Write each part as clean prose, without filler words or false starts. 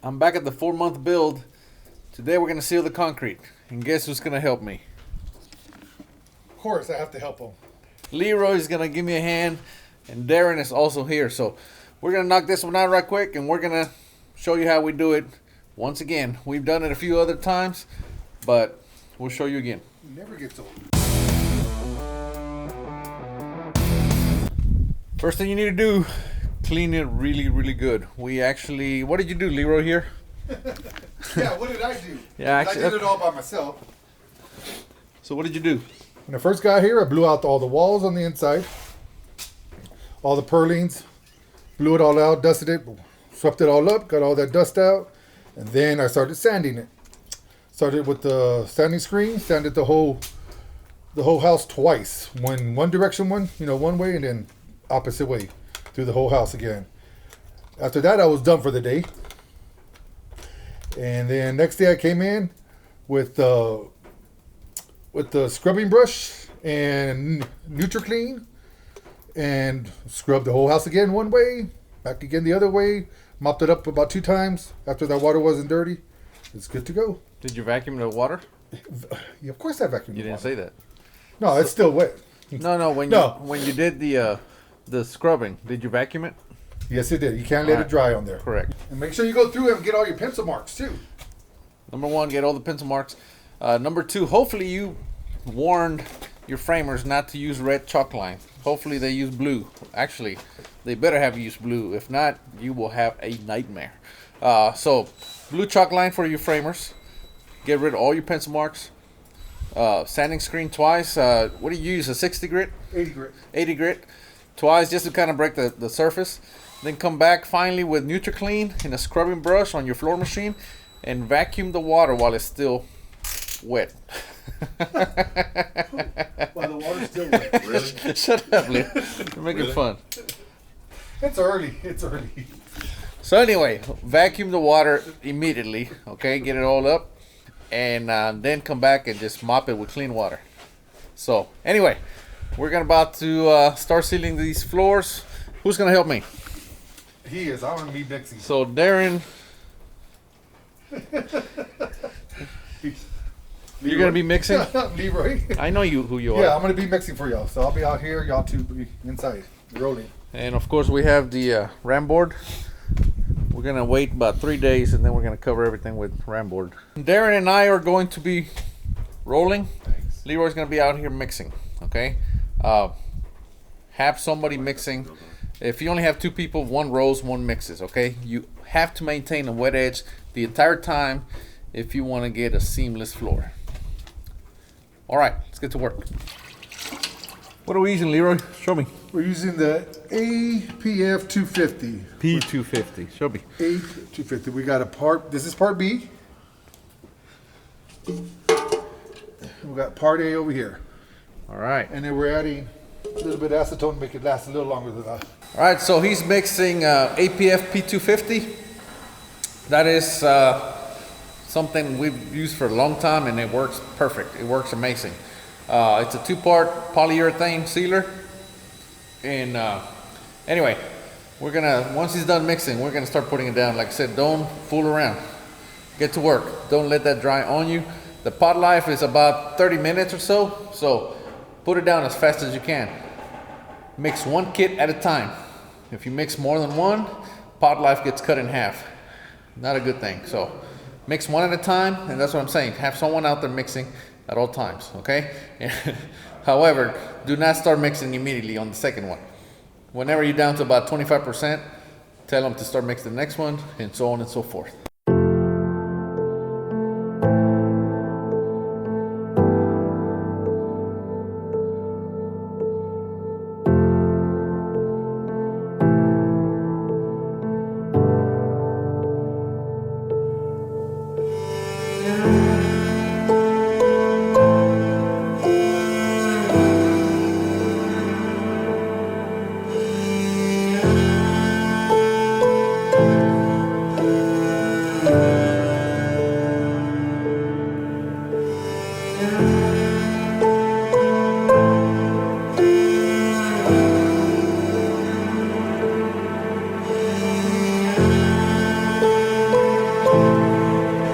I'm back at the 4-month build. Today we're gonna seal the concrete, and guess who's gonna help me? Of course, I have to help him. Leroy's gonna give me a hand, and Darren is also here. So we're gonna knock this one out right quick, and we're gonna show you how we do it. Once again, we've done it a few other times, but we'll show you again. It never gets old. First thing you need to do, clean it really, really good. We actually, what did you do, Leroy, here? Yeah, what did I do? Yeah, actually, I did it all by myself. So what did you do? When I first got here, I blew out all the walls on the inside, all the purlins, blew it all out, dusted it, swept it all up, got all that dust out, and then I started sanding it. Started with the sanding screen, sanded the whole house twice. One direction, one way, and then opposite way through the whole house again. After that, I was done for the day. And then next day I came in with the scrubbing brush and NutriClean and scrubbed the whole house again one way, back again the other way, mopped it up about 2 times. After that water wasn't dirty, it's good to go. Did you vacuum the water? Yeah, of course I vacuumed. You didn't say that. No, it's still wet. No. When you did the scrubbing, did you vacuum it? Yes, it did. You can't let it dry on there. Correct. And make sure you go through it and get all your pencil marks too. Number 1, get all the pencil marks. Number 2, hopefully you warned your framers not to use red chalk line. Hopefully they use blue. Actually, they better have used blue. If not, you will have a nightmare. So, blue chalk line for your framers. Get rid of all your pencil marks. Sanding screen twice. What do you use? A 60 grit? 80 grit. 80 grit. Twice just to kind of break the surface. Then come back finally with NutriClean and a scrubbing brush on your floor machine and vacuum the water while it's still wet. While the water's still wet. Really? Shut up, Leo. You're making fun. It's early. So anyway, vacuum the water immediately. Okay, get it all up. And then come back and just mop it with clean water. So anyway, we're about to start sealing these floors. Who's going to help me? He is. I'm going to be mixing. So Darren, you're going to be mixing? Leroy. I know who you are. Yeah, I'm going to be mixing for y'all. So I'll be out here. Y'all two be inside, rolling. And of course we have the ram board. We're going to wait about 3 days and then we're going to cover everything with ram board. Darren and I are going to be rolling. Thanks. Leroy's going to be out here mixing. Okay? Have somebody mixing. If you only have 2 people, 1 rolls, 1 mixes. Okay? You have to maintain a wet edge the entire time if you want to get a seamless floor. All right, let's get to work. What are we using, Leroy? Show me. We're using the APF 250. P250. Show me. A250. We got a part. This is part B. We got part A over here. All right. And then we're adding a little bit of acetone to make it last a little longer than that. All right, so he's mixing APF P250. That is something we've used for a long time, and it works perfect. It works amazing. It's a 2-part polyurethane sealer. And anyway, once he's done mixing, we're gonna start putting it down. Like I said, don't fool around. Get to work. Don't let that dry on you. The pot life is about 30 minutes or so, so put it down as fast as you can. Mix 1 kit at a time. If you mix more than 1, pot life gets cut in half. Not a good thing. So mix 1 at a time, and that's what I'm saying. Have someone out there mixing at all times, okay? However, do not start mixing immediately on the second one. Whenever you're down to about 25%, tell them to start mixing the next one, and so on and so forth.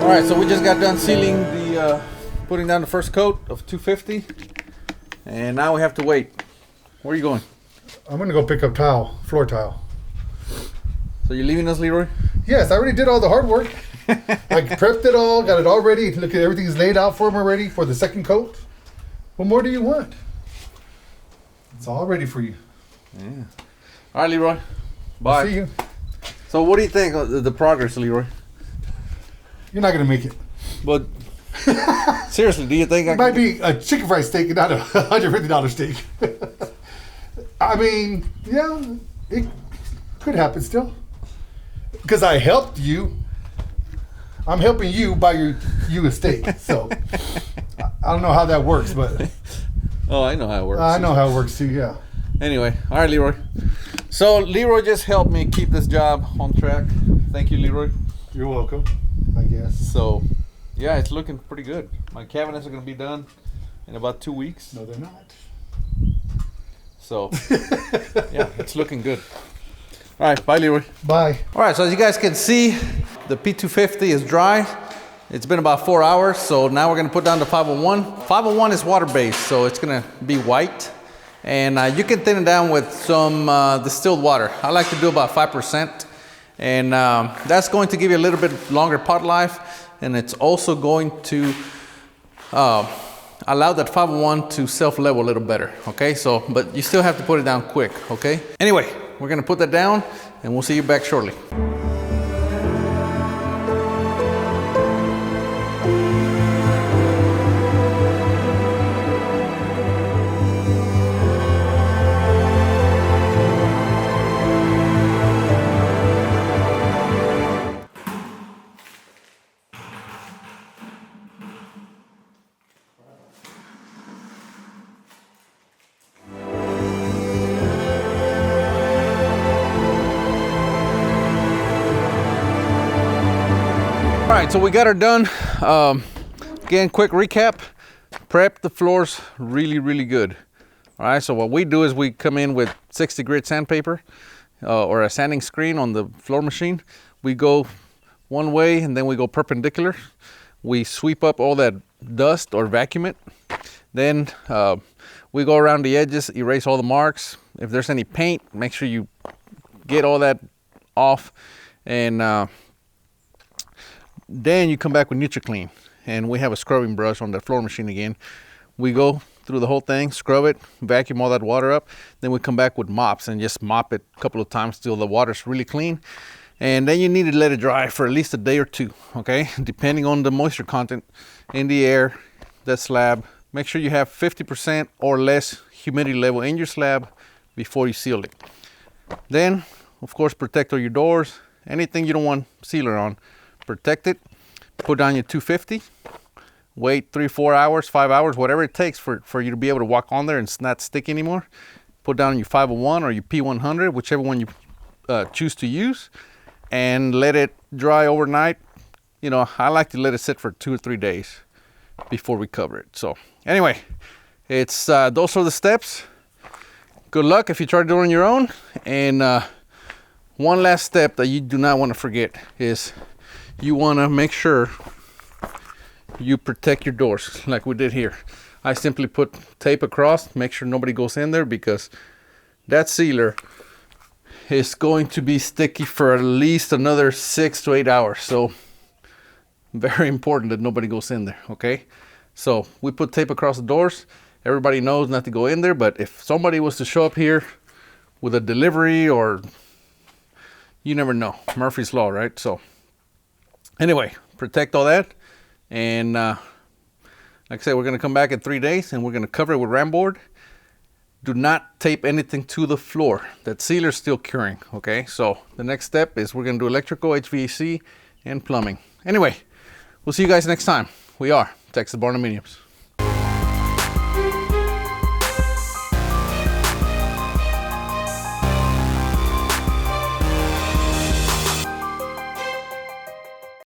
All right, so we just got done sealing the, putting down the first coat of 250, and now we have to wait. Where are you going? I'm gonna go pick up tile, floor tile. So you're leaving us, Leroy? Yes, I already did all the hard work. I prepped it all, got it all ready. Look at everything's laid out for me already for the second coat. What more do you want? It's all ready for you. Yeah. All right, Leroy. Bye. See you. So what do you think of the progress, Leroy? You're not gonna make it. But seriously, do you think It might be a chicken fried steak and not a $150 steak. I mean, yeah, it could happen still. Because I helped you. I'm helping you buy you a steak. So I don't know how that works, but Oh, I know how it works. I know how it works too, yeah. Anyway, all right, Leroy. So Leroy just helped me keep this job on track. Thank you, Leroy. You're welcome, I guess. So, yeah, it's looking pretty good. My cabinets are going to be done in about 2 weeks. No, they're not. So, yeah, it's looking good. All right, bye, Leroy. Bye. All right, so as you guys can see, the P250 is dry. It's been about 4 hours, so now we're going to put down the 501. 501 is water-based, so it's going to be white. And you can thin it down with some distilled water. I like to do about 5%. And that's going to give you a little bit longer pot life. And it's also going to allow that 501 to self-level a little better, okay? So, but you still have to put it down quick, okay? Anyway, we're gonna put that down and we'll see you back shortly. All right, so we got her done. Again, quick recap. Prep the floors really good. All right, so what we do is we come in with 60 grit sandpaper or a sanding screen on the floor machine. We go one way and then we go perpendicular. We sweep up all that dust or vacuum it. Then we go around the edges, erase all the marks. If there's any paint, make sure you get all that off. And then you come back with NutriClean, and we have a scrubbing brush on the floor machine again. We go through the whole thing, scrub it, vacuum all that water up. Then we come back with mops and just mop it a couple of times till the water's really clean. And then you need to let it dry for at least a day or two, okay? Depending on the moisture content in the air, that slab. Make sure you have 50% or less humidity level in your slab before you seal it. Then, of course, protect all your doors. Anything you don't want sealer on, protect it. Put down your 250. Wait 3-4 hours, 5 hours, whatever it takes for you to be able to walk on there and it's not sticky anymore. Put down your 501 or your P100, whichever one you choose to use, and let it dry overnight. You know, I like to let it sit for 2 or 3 days before we cover it. So anyway, it's those are the steps. Good luck if you try to do it on your own. And one last step that you do not want to forget is you want to make sure you protect your doors like we did here. I simply put tape across, make sure nobody goes in there, because that sealer is going to be sticky for at least another 6 to 8 hours. So very important that nobody goes in there, okay? So we put tape across the doors. Everybody knows not to go in there, but if somebody was to show up here with a delivery, or you never know, Murphy's Law, right? So anyway, protect all that. And like I said, we're going to come back in 3 days and we're going to cover it with ram board. Do not tape anything to the floor. That sealer's still curing, okay? So the next step is we're going to do electrical, HVAC, and plumbing. Anyway, we'll see you guys next time. We are Texas Barndominiums.